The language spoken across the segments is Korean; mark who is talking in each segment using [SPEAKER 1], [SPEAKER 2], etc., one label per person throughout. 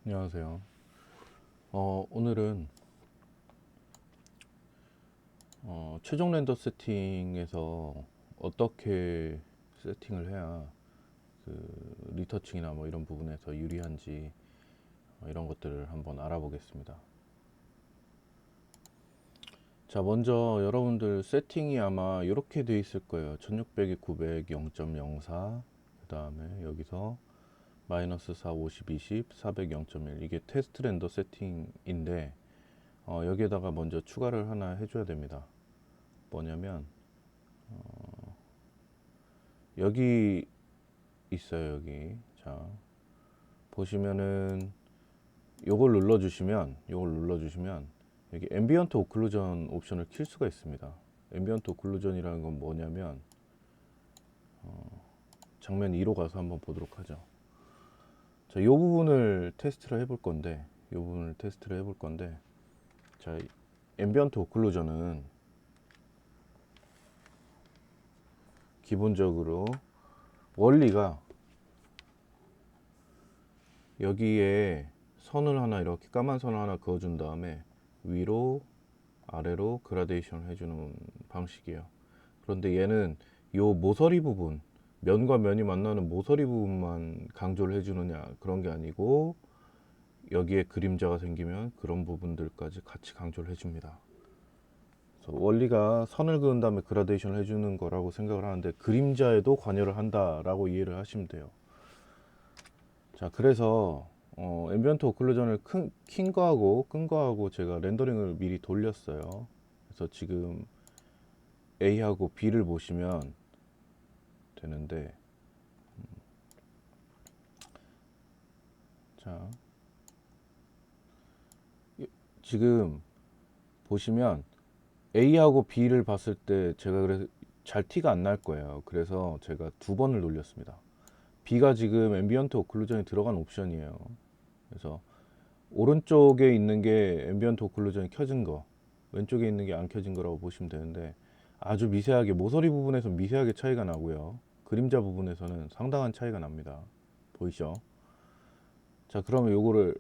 [SPEAKER 1] 안녕하세요. 오늘은 최종 렌더 세팅에서 어떻게 세팅을 해야 리터칭이나 뭐 이런 부분에서 유리한지 이런 것들을 한번 알아보겠습니다. 자, 먼저 여러분들 세팅이 아마 이렇게 돼 있을 거예요. 1600이 900, 0.04, 그 다음에 여기서 마이너스 4, 50, 20, 400, 0.1 이게 테스트 렌더 세팅인데 여기에다가 먼저 추가를 하나 해줘야 됩니다. 뭐냐면 여기 있어요. 여기 자 보시면은 요걸 눌러주시면 여기 앰비언트 오클루전 옵션을 킬 수가 있습니다. 앰비언트 오클루전이라는 건 뭐냐면 장면 2로 가서 한번 보도록 하죠. 자, 요 부분을 테스트를 해볼 건데 자, 앰비언트 오클루전은 기본적으로 원리가 여기에 선을 하나 이렇게 까만 선을 하나 그어준 다음에 위로 아래로 그라데이션을 해주는 방식이에요. 그런데 얘는 요 모서리 부분, 면과 면이 만나는 모서리 부분만 강조를 해주느냐 그런 게 아니고 여기에 그림자가 생기면 그런 부분들까지 같이 강조를 해줍니다. 그래서 원리가 선을 그은 다음에 그라데이션을 해주는 거라고 생각을 하는데 그림자에도 관여를 한다라고 이해를 하시면 돼요. 자, 그래서 앰비언트 오클루전을 킨 거하고 끈 거하고 제가 렌더링을 미리 돌렸어요. 그래서 지금 A하고 B를 보시면 되는데 자, 지금 보시면 A하고 B를 봤을 때 제가 그래서 잘 티가 안 날 거예요. 그래서 제가 두 번을 돌렸습니다. B가 지금 앰비언트 오클루전에 들어간 옵션이에요. 그래서 오른쪽에 있는 게 앰비언트 오클루전이 켜진 거, 왼쪽에 있는 게 안 켜진 거라고 보시면 되는데 아주 미세하게 모서리 부분에서 미세하게 차이가 나고요. 그림자 부분에서는 상당한 차이가 납니다. 보이죠? 자, 그러면 요거를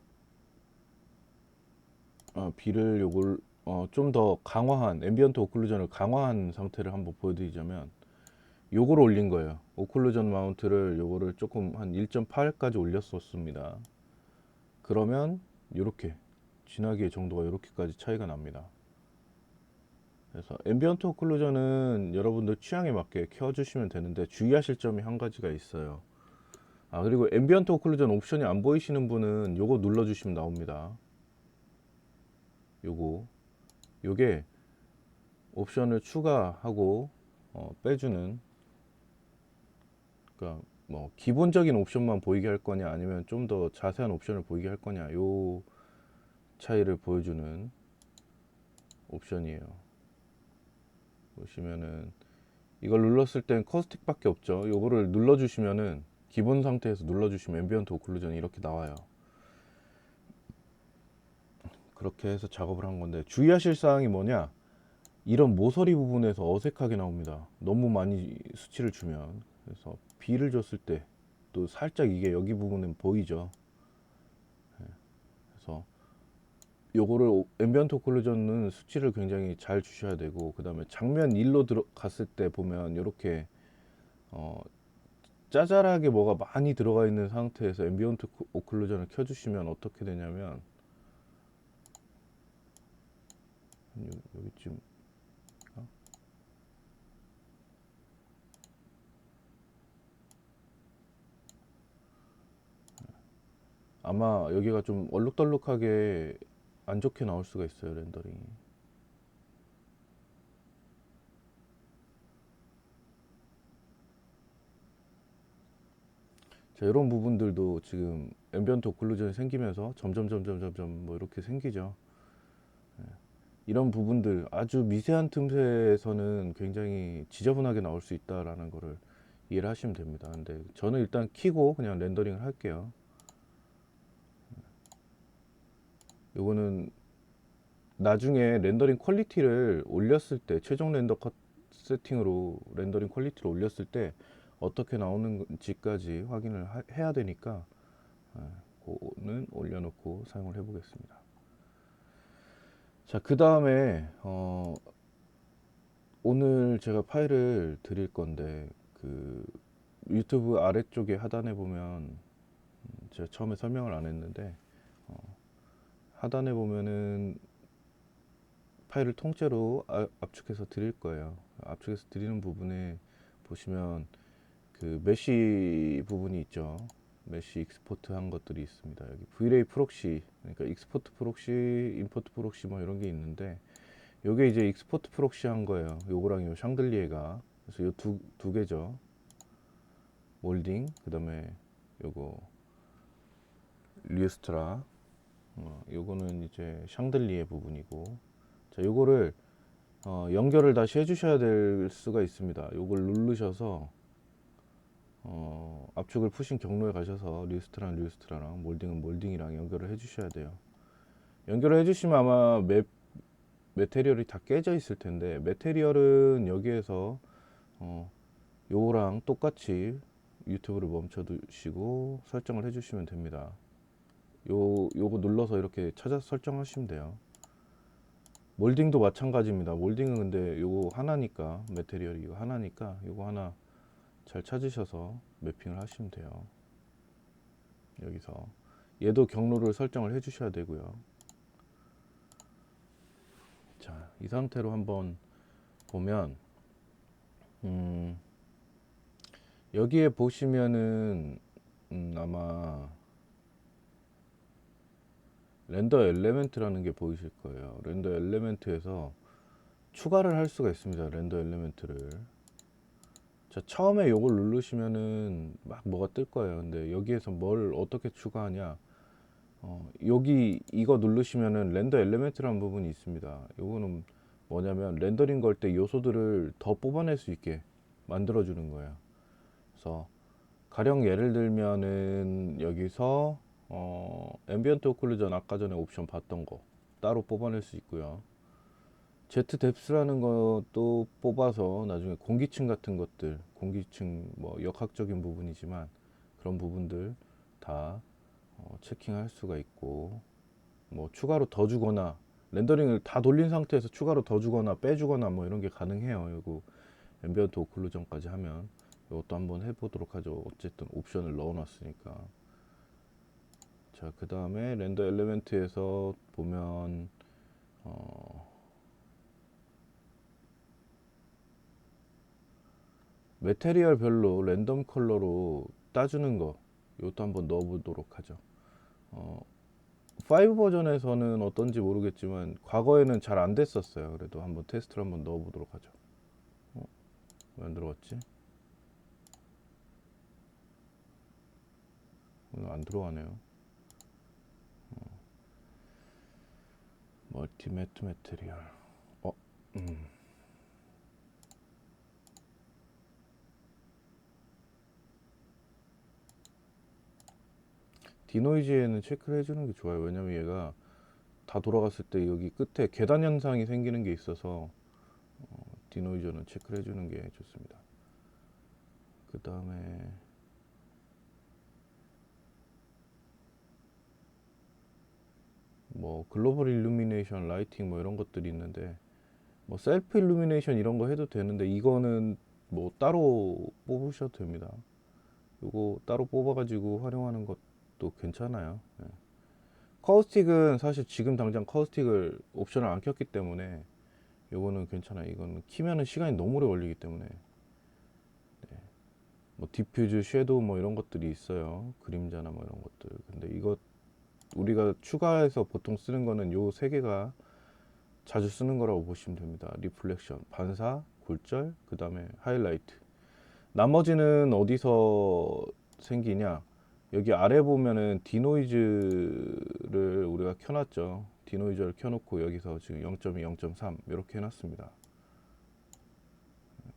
[SPEAKER 1] B를 요걸 좀 더 강화한 앰비언트 오클루전을 강화한 상태를 한번 보여드리자면 요걸 올린 거예요. 오클루전 마운트를 요거를 조금 한 1.8까지 올렸었습니다. 그러면 요렇게 진하게 정도가 요렇게까지 차이가 납니다. 그래서 앰비언트 오클루전은 여러분들 취향에 맞게 켜주시면 되는데 주의하실 점이 한 가지가 있어요. 그리고 앰비언트 오클루전 옵션이 안 보이시는 분은 요거 눌러주시면 나옵니다. 요게 옵션을 추가하고 빼주는, 그러니까 뭐 기본적인 옵션만 보이게 할 거냐 아니면 좀 더 자세한 옵션을 보이게 할 거냐 요 차이를 보여주는 옵션이에요. 보시면은 이걸 눌렀을 땐 커스틱 밖에 없죠. 요거를 눌러주시면은 기본 상태에서 눌러주시면 앰비언트 오클루전이 이렇게 나와요. 그렇게 해서 작업을 한 건데 주의하실 사항이 뭐냐, 이런 모서리 부분에서 어색하게 나옵니다. 너무 많이 수치를 주면. 그래서 B를 줬을 때 또 살짝 이게 여기 부분은 보이죠. 그래서 요거를 앰비언트 오클루전은 수치를 굉장히 잘 주셔야 되고, 그 다음에 장면 1로 들어갔을 때 보면 이렇게 어, 짜잘하게 뭐가 많이 들어가 있는 상태에서 앰비언트 오클루전을 켜주시면 어떻게 되냐면 여기쯤 아마 여기가 좀 얼룩덜룩하게 안 좋게 나올 수가 있어요, 렌더링이. 자, 이런 부분들도 지금 앰비언트 오클루전이 생기면서 점점 뭐 이렇게 생기죠. 이런 부분들 아주 미세한 틈새에서는 굉장히 지저분하게 나올 수 있다라는 거를 이해를 하시면 됩니다. 근데 저는 일단 키고 그냥 렌더링을 할게요. 요거는 나중에 렌더링 퀄리티를 올렸을 때, 최종 렌더 컷 세팅으로 렌더링 퀄리티를 올렸을 때 어떻게 나오는지까지 확인을 해야 되니까 요거는 올려놓고 사용을 해 보겠습니다. 자, 그 다음에 오늘 제가 파일을 드릴 건데 그 유튜브 아래쪽에 하단에 보면 제가 처음에 설명을 안 했는데 하단에 보면은 파일을 통째로 압축해서 드릴 거예요. 압축해서 드리는 부분에 보시면 그 메쉬 부분이 있죠. 메쉬 익스포트 한 것들이 있습니다. 여기 VLAY 프록시, 그러니까 익스포트 프록시, 임포트 프록시 뭐 이런 게 있는데 요게 이제 익스포트 프록시 한 거예요. 요거랑 요 샹들리에가. 그래서 요 두 개죠. 몰딩, 그 다음에 요거 리스트라, 요거는 이제 샹들리에 부분이고, 자, 요거를 연결을 다시 해주셔야 될 수가 있습니다. 요걸 누르셔서 압축을 푸신 경로에 가셔서 리스트랑 몰딩은 몰딩이랑 연결을 해주셔야 돼요. 연결을 해주시면 아마 메테리얼이 다 깨져 있을 텐데, 메테리얼은 여기에서 요거랑 똑같이 유튜브를 멈춰 두시고 설정을 해주시면 됩니다. 요거 눌러서 이렇게 찾아서 설정하시면 돼요. 몰딩도 마찬가지입니다. 몰딩은 근데 요거 하나니까, 메테리얼이 이거 하나니까 요거 하나 잘 찾으셔서 매핑을 하시면 돼요. 여기서 얘도 경로를 설정을 해 주셔야 되고요. 자, 이 상태로 한번 보면 여기에 보시면은 아마 렌더 엘리멘트라는 게 보이실 거예요. 렌더 엘리멘트에서 추가를 할 수가 있습니다. 렌더 엘리멘트를. 자, 처음에 요걸 누르시면은 막 뭐가 뜰 거예요. 근데 여기에서 뭘 어떻게 추가하냐, 여기 이거 누르시면은 렌더 엘리멘트라는 부분이 있습니다. 요거는 뭐냐면 렌더링 걸 때 요소들을 더 뽑아낼 수 있게 만들어 주는 거예요. 그래서 가령 예를 들면은 여기서 앰비언트 오클루전 아까 전에 옵션 봤던 거 따로 뽑아낼 수 있고요. Z 뎁스라는 것도 뽑아서 나중에 공기층 같은 것들, 공기층 뭐 역학적인 부분이지만 그런 부분들 다 체킹할 수가 있고, 뭐 추가로 더 주거나 렌더링을 다 돌린 상태에서 추가로 더 주거나 빼주거나 뭐 이런 게 가능해요. 이거 앰비언트 오클루전까지 하면 이것도 한번 해보도록 하죠. 어쨌든 옵션을 넣어놨으니까. 자, 그 다음에 렌더 엘리멘트에서 보면 메테리얼 별로 랜덤 컬러로 따주는 거, 이것도 한번 넣어보도록 하죠. 5 버전에서는 어떤지 모르겠지만 과거에는 잘 안 됐었어요. 그래도 한번 테스트를 한번 넣어보도록 하죠. 왜 안 들어갔지? 오늘 안 들어가네요. 멀티매트 메테리얼. 디노이즈에는 체크를 해주는 게 좋아요. 왜냐면 얘가 다 돌아갔을 때 여기 끝에 계단 현상이 생기는 게 있어서 디노이저는 체크를 해주는 게 좋습니다. 그 다음에 뭐 글로벌 일루미네이션, 라이팅 뭐 이런 것들이 있는데, 뭐 셀프 일루미네이션 이런 거 해도 되는데 이거는 뭐 따로 뽑으셔도 됩니다. 이거 따로 뽑아가지고 활용하는 것도 괜찮아요. 네. 커스틱은 사실 지금 당장 커스틱을 옵션을 안 켰기 때문에 요거는 괜찮아요. 이거는 키면은 시간이 너무 오래 걸리기 때문에. 네. 뭐 디퓨즈, 섀도우 뭐 이런 것들이 있어요. 그림자나 뭐 이런 것들. 근데 이거 우리가 추가해서 보통 쓰는 거는 요 세 개가 자주 쓰는 거라고 보시면 됩니다. 리플렉션, 반사, 굴절, 그 다음에 하이라이트. 나머지는 어디서 생기냐? 여기 아래 보면은 디노이즈를 우리가 켜놨죠. 디노이즈를 켜놓고 여기서 지금 0.2, 0.3 이렇게 해놨습니다.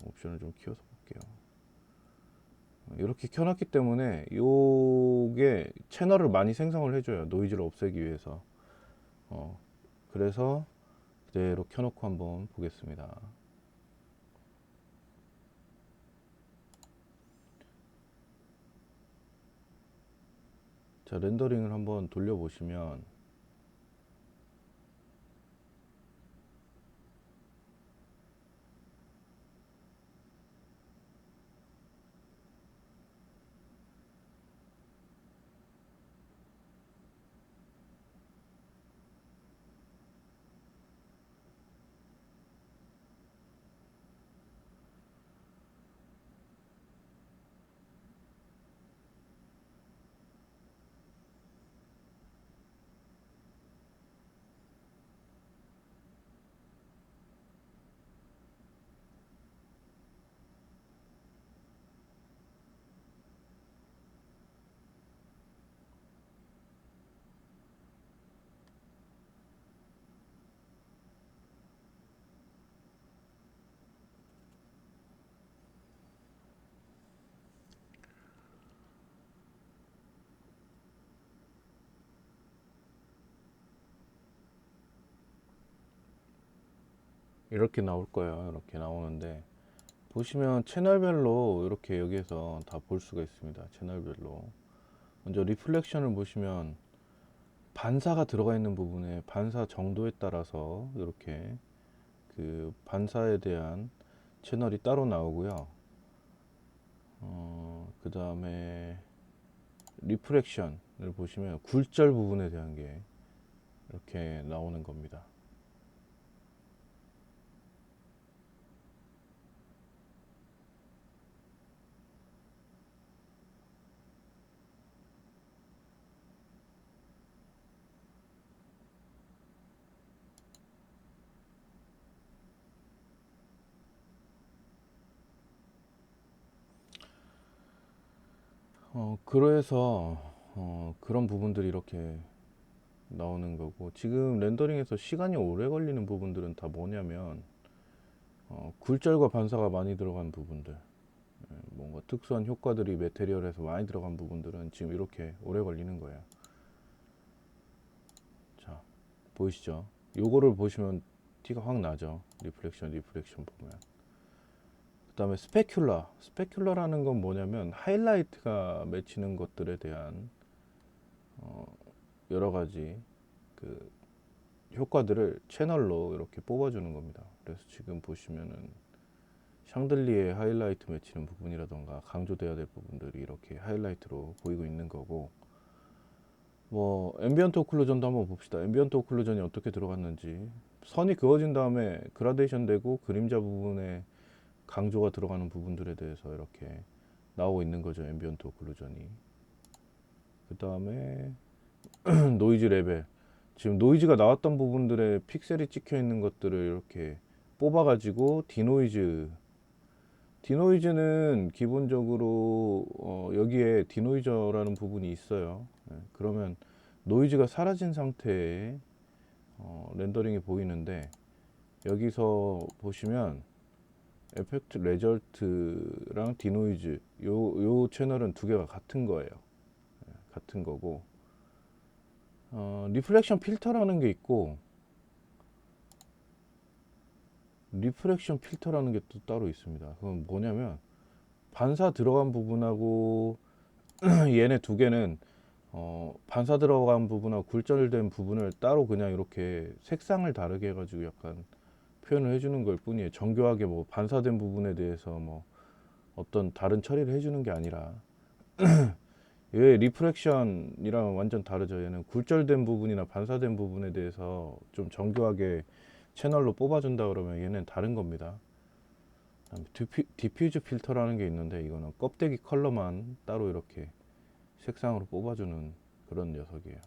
[SPEAKER 1] 옵션을 좀 키워서 볼게요. 이렇게 켜놨기 때문에 요게 채널을 많이 생성을 해줘요. 노이즈를 없애기 위해서. 그래서 그대로 켜놓고 한번 보겠습니다. 자, 렌더링을 한번 돌려보시면 이렇게 나올 거예요. 이렇게 나오는데 보시면 채널별로 이렇게 여기에서 다 볼 수가 있습니다. 채널별로. 먼저 리플렉션을 보시면 반사가 들어가 있는 부분에 반사 정도에 따라서 이렇게 그 반사에 대한 채널이 따로 나오고요. 그 다음에 리프렉션을 보시면 굴절 부분에 대한 게 이렇게 나오는 겁니다. 그래서 그런 부분들이 이렇게 나오는 거고, 지금 렌더링에서 시간이 오래 걸리는 부분들은 다 뭐냐면 굴절과 반사가 많이 들어간 부분들, 뭔가 특수한 효과들이 매테리얼에서 많이 들어간 부분들은 지금 이렇게 오래 걸리는 거예요. 자, 보이시죠? 요거를 보시면 티가 확 나죠. 리플렉션 보면. 그 다음에 스페큘러라는 건 뭐냐면 하이라이트가 맺히는 것들에 대한 여러 가지 그 효과들을 채널로 이렇게 뽑아주는 겁니다. 그래서 지금 보시면은 샹들리에 하이라이트 맺히는 부분이라던가 강조돼야 될 부분들이 이렇게 하이라이트로 보이고 있는 거고, 뭐 앰비언트 오클루전도 한번 봅시다. 앰비언트 오클루전이 어떻게 들어갔는지. 선이 그어진 다음에 그라데이션 되고 그림자 부분에 강조가 들어가는 부분들에 대해서 이렇게 나오고 있는 거죠. 앰비언트 오클루전이. 그 다음에 노이즈 레벨, 지금 노이즈가 나왔던 부분들에 픽셀이 찍혀 있는 것들을 이렇게 뽑아 가지고 디노이즈는 기본적으로 여기에 디노이저라는 부분이 있어요. 그러면 노이즈가 사라진 상태의 렌더링이 보이는데, 여기서 보시면 에펙트 레절트랑 디노이즈 요 채널은 두 개가 같은 거예요. 같은 거고, 리플렉션 필터라는 게 있고, 리프렉션 필터라는 게 또 따로 있습니다. 그건 뭐냐면 반사 들어간 부분하고 얘네 두 개는 반사 들어간 부분하고 굴절된 부분을 따로 그냥 이렇게 색상을 다르게 해가지고 약간 표현을 해주는 걸 뿐이에요. 정교하게 뭐 반사된 부분에 대해서 뭐 어떤 다른 처리를 해주는 게 아니라, 얘 리프렉션이랑 완전 다르죠. 얘는 굴절된 부분이나 반사된 부분에 대해서 좀 정교하게 채널로 뽑아준다 그러면 얘는 다른 겁니다. 디퓨즈 필터라는 게 있는데, 이거는 껍데기 컬러만 따로 이렇게 색상으로 뽑아주는 그런 녀석이에요.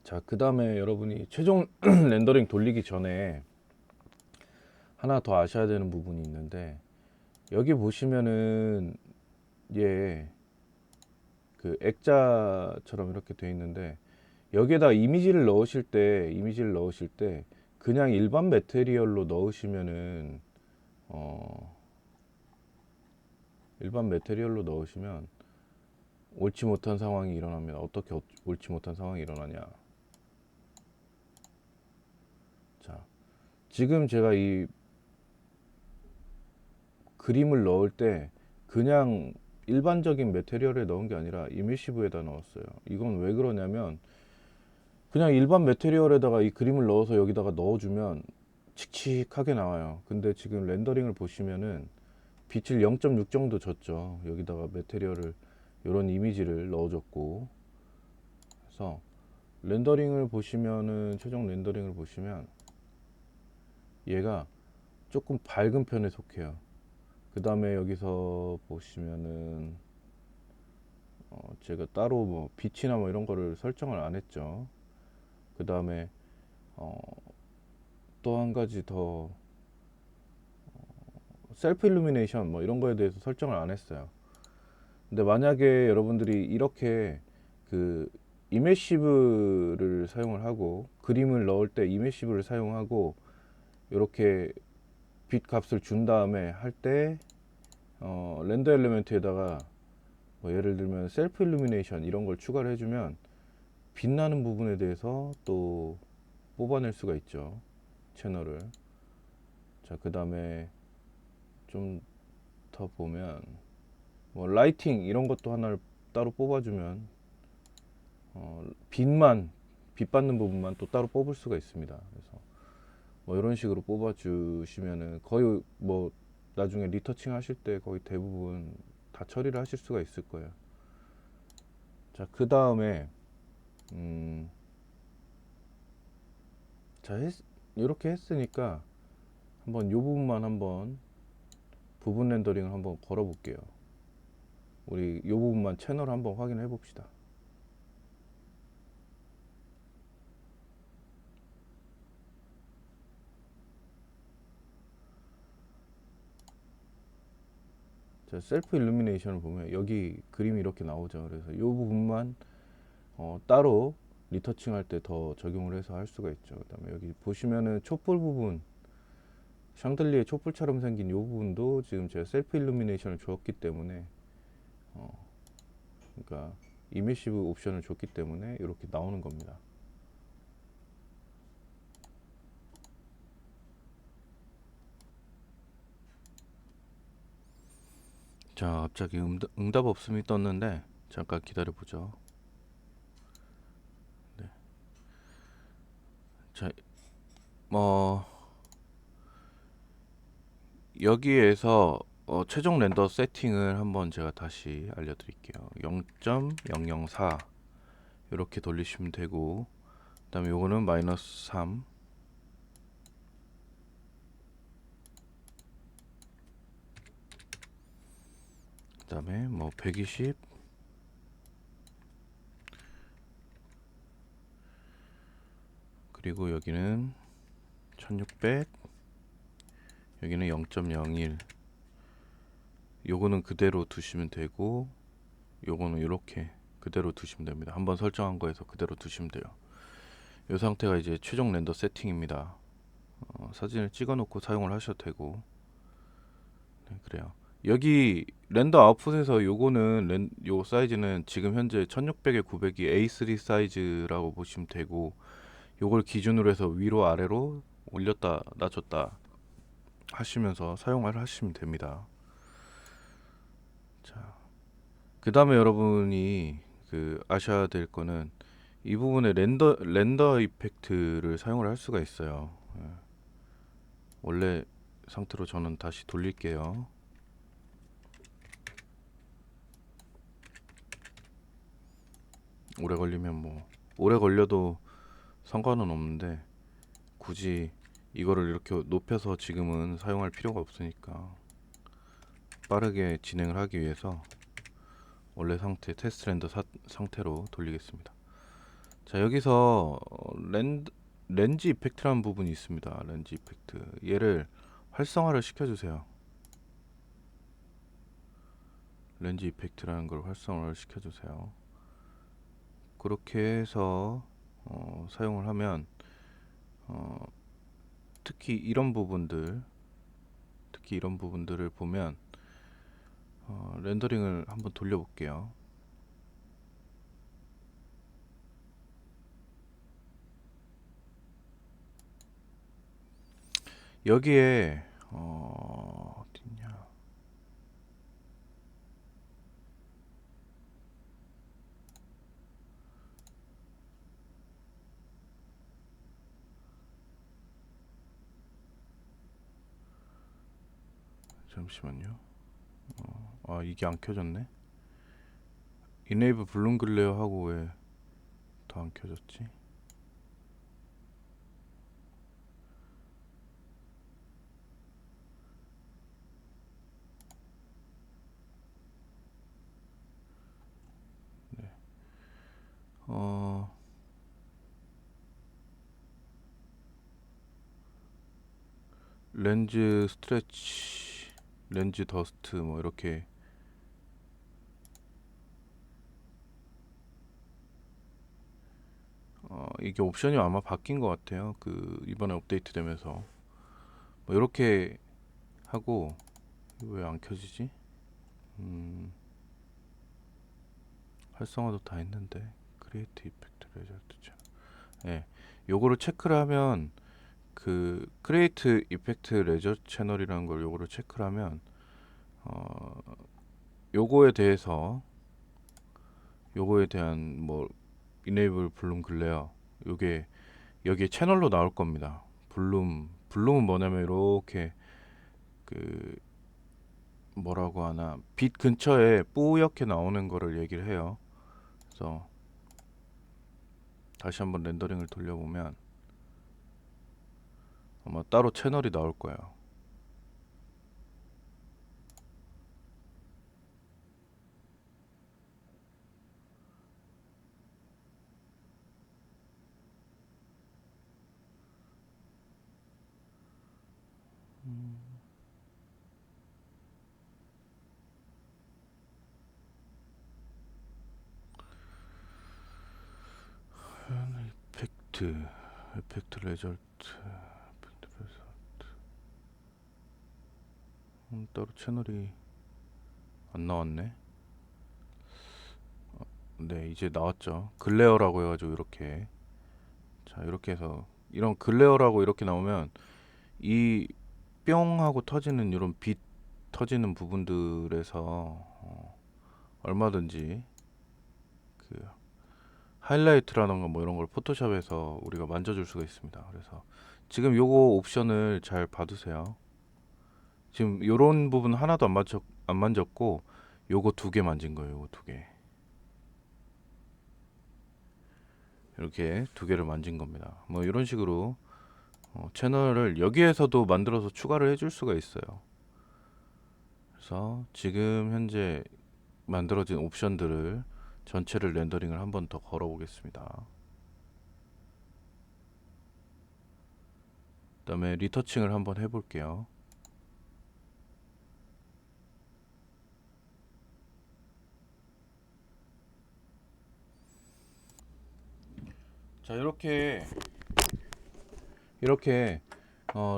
[SPEAKER 1] 자, 그 다음에 여러분이 최종 렌더링 돌리기 전에 하나 더 아셔야 되는 부분이 있는데, 여기 보시면은 얘 그 액자처럼 이렇게 돼 있는데, 여기에다 이미지를 넣으실 때 그냥 일반 매테리얼로 넣으시면은 일반 매테리얼로 넣으시면 옳지 못한 상황이 일어납니다. 어떻게 옳지 못한 상황이 일어나냐? 자, 지금 제가 이 그림을 넣을 때 그냥 일반적인 매테리얼에 넣은 게 아니라 이미시브에다 넣었어요. 이건 왜 그러냐면 그냥 일반 매테리얼에다가 이 그림을 넣어서 여기다가 넣어주면 칙칙하게 나와요. 근데 지금 렌더링을 보시면은 빛을 0.6 정도 줬죠. 여기다가 매테리얼을 이런 이미지를 넣어줬고, 그래서 렌더링을 보시면은 최종 렌더링을 보시면 얘가 조금 밝은 편에 속해요. 그 다음에 여기서 보시면은 제가 따로 뭐 빛이나 뭐 이런 거를 설정을 안 했죠. 그 다음에 또 한 가지 더 셀프 일루미네이션 뭐 이런 거에 대해서 설정을 안 했어요. 근데 만약에 여러분들이 이렇게 그 이메시브를 사용을 하고 그림을 넣을 때 이메시브를 사용하고 이렇게 빛 값을 준 다음에 할 때 렌더 엘리멘트에다가 뭐 예를 들면 셀프 일루미네이션 이런 걸 추가를 해주면 빛나는 부분에 대해서 또 뽑아낼 수가 있죠, 채널을. 자, 그 다음에 좀 더 보면 뭐 라이팅 이런 것도 하나를 따로 뽑아주면 빛만 빛 받는 부분만 또 따로 뽑을 수가 있습니다. 그래서 뭐 이런 식으로 뽑아주시면은 거의 뭐 나중에 리터칭 하실 때 거의 대부분 다 처리를 하실 수가 있을 거예요. 자, 그 다음에 자, 이렇게 했으니까 한번 이 부분만 한번 부분 렌더링을 한번 걸어 볼게요. 우리 이 부분만 채널 한번 확인해 봅시다. 자, 셀프 일루미네이션을 보면 여기 그림이 이렇게 나오죠. 그래서 이 부분만 따로 리터칭 할 때 더 적용을 해서 할 수가 있죠. 그 다음에 여기 보시면은 촛불 부분, 샹들리에 촛불처럼 생긴 이 부분도 지금 제가 셀프 일루미네이션을 줬기 때문에 그러니까 이미시브 옵션을 줬기 때문에 이렇게 나오는 겁니다. 자, 갑자기 응답 없음이 떴는데 잠깐 기다려 보죠. 네. 자, 여기에서 최종 렌더 세팅을 한번 제가 다시 알려드릴게요. 0.004 이렇게 돌리시면 되고, 그 다음에 요거는 마이너스 3, 그 다음에 뭐 120, 그리고 여기는 1600, 여기는 0.01. 요거는 그대로 두시면 되고, 요거는 이렇게 그대로 두시면 됩니다. 한번 설정한 거에서 그대로 두시면 돼요. 이 상태가 이제 최종 렌더 세팅입니다. 사진을 찍어 놓고 사용을 하셔도 되고. 네, 그래요. 여기 렌더 아웃풋에서 요거는 요 사이즈는 지금 현재 1600에 900이 A3 사이즈라고 보시면 되고, 요걸 기준으로 해서 위로 아래로 올렸다 낮췄다 하시면서 사용을 하시면 됩니다. 자, 그 다음에 여러분이 아셔야 될 거는 이 부분에 렌더 이펙트를 사용을 할 수가 있어요. 예. 원래 상태로 저는 다시 돌릴게요. 오래 걸리면 뭐 오래 걸려도 상관은 없는데 굳이 이거를 이렇게 높여서 지금은 사용할 필요가 없으니까 빠르게 진행을 하기 위해서 원래 상태 테스트 렌더 상태로 돌리겠습니다. 자, 여기서 렌즈 이펙트라는 부분이 있습니다. 렌즈 이펙트, 얘를 활성화를 시켜주세요. 렌즈 이펙트라는 걸 활성화를 시켜주세요. 그렇게 해서 사용을 하면 특히 이런 부분들을 보면 렌더링을 한번 돌려볼게요. 여기에 어딨냐, 잠시만요. 이게 안 켜졌네. 이네이블 블룸 글레어 하고 왜 더 안 켜졌지? 어, 렌즈 스트레치, 렌즈 더스트 뭐 이렇게 이게 옵션이 아마 바뀐 것 같아요. 그 이번에 업데이트 되면서 뭐 이렇게 하고 왜 안 켜지지? 활성화도 다 했는데 크리에이트 이펙트 레저트 채널. 예, 요거를 체크를 하면 그 크리에이트 이펙트 레저 채널이라는 걸 요거를 체크를 하면 어, 요거에 대해서 요거에 대한 뭐 이네이블 블룸 글레어 요게 여기에 채널로 나올 겁니다. 블룸은 뭐냐면 이렇게 그 뭐라고 하나 빛 근처에 뿌옇게 나오는 거를 얘기를 해요. 그래서 다시 한번 렌더링을 돌려보면 아마 따로 채널이 나올 거예요. 이펙트 이펙트 레저트 이펙트 레저트 따로 채널이 안 나왔네. 네, 이제 나왔죠. 글레어라고 해가지고 이렇게 자 이렇게 해서 이런 글레어라고 이렇게 나오면 이 뿅 하고 터지는 이런 빛 터지는 부분들에서 얼마든지 그 하이라이트라던가 뭐 이런 걸 포토샵에서 우리가 만져줄 수가 있습니다. 그래서 지금 요거 옵션을 잘 봐두세요. 지금 요런 부분 하나도 안 만졌고 요거 두 개 만진 거예요. 요거 두 개. 이렇게 두 개를 만진 겁니다. 뭐 이런 식으로 채널을 여기에서도 만들어서 추가를 해줄 수가 있어요. 그래서 지금 현재 만들어진 옵션들을 전체를 렌더링을 한번 더 걸어 보겠습니다. 그 다음에 리터칭을 한번 해볼게요. 자 이렇게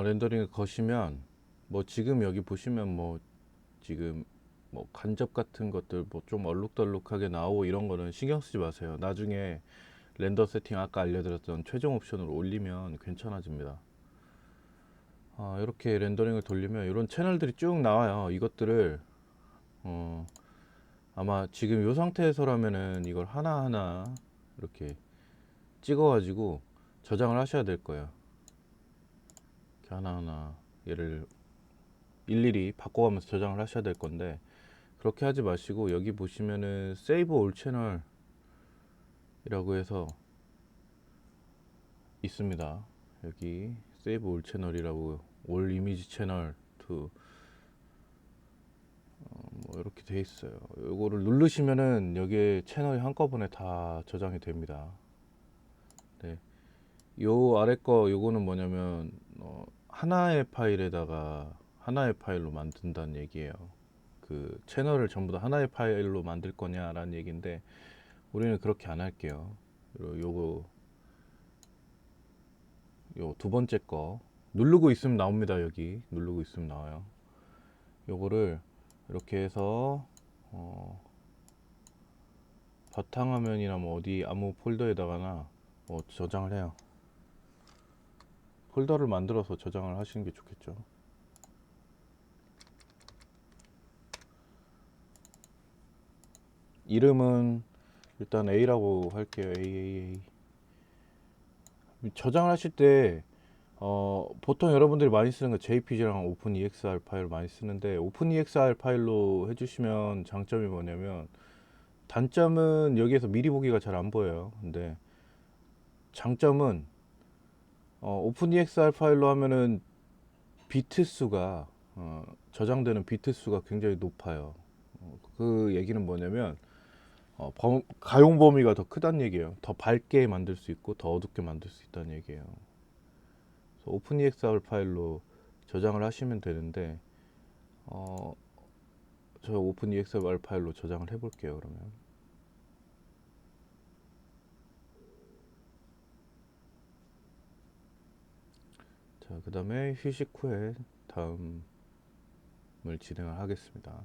[SPEAKER 1] 렌더링을 거시면 뭐 지금 여기 보시면 뭐 지금 뭐 간접 같은 것들 뭐 좀 얼룩덜룩하게 나오고 이런 거는 신경 쓰지 마세요. 나중에 렌더 세팅 아까 알려드렸던 최종 옵션으로 올리면 괜찮아집니다. 이렇게 렌더링을 돌리면 이런 채널들이 쭉 나와요. 이것들을 아마 지금 이 상태에서라면은 이걸 하나하나 이렇게 찍어가지고 저장을 하셔야 될 거예요. 이렇게 하나하나 얘를 일일이 바꿔가면서 저장을 하셔야 될 건데 그렇게 하지 마시고 여기 보시면은 세이브 올 채널이라고 해서 있습니다. 여기 세이브 올 채널이라고 올 이미지 채널 투 뭐 이렇게 돼 있어요. 요거를 누르시면은 여기에 채널이 한꺼번에 다 저장이 됩니다. 네. 요 아래 거 요거는 뭐냐면 하나의 파일에다가 하나의 파일로 만든다는 얘기예요. 그 채널을 전부 다 하나의 파일로 만들 거냐라는 얘기인데 우리는 그렇게 안 할게요. 요거 요 두 번째 거 누르고 있으면 나옵니다. 여기 누르고 있으면 나와요. 요거를 이렇게 해서 바탕화면이나 뭐 어디 아무 폴더에다가나 저장을 해요. 폴더를 만들어서 저장을 하시는 게 좋겠죠. 이름은 일단 A라고 할게요. A. 저장을 하실 때 보통 여러분들이 많이 쓰는 거 JPG랑 오픈EXR 파일을 많이 쓰는데, 오픈EXR 파일로 해주시면 장점이 뭐냐면, 단점은 여기에서 미리 보기가 잘 안 보여요. 근데 장점은 오픈EXR 파일로 하면은 비트 수가 저장되는 비트 수가 굉장히 높아요. 그 얘기는 뭐냐면 가용 범위가 더 크다는 얘기예요. 더 밝게 만들 수 있고 더 어둡게 만들 수 있다는 얘기예요. 그래서 오픈EXR 파일로 저장을 하시면 되는데 어, 저 오픈EXR 파일로 저장을 해볼게요. 그러면 자, 그 다음에 휴식 후에 다음을 진행을 하겠습니다.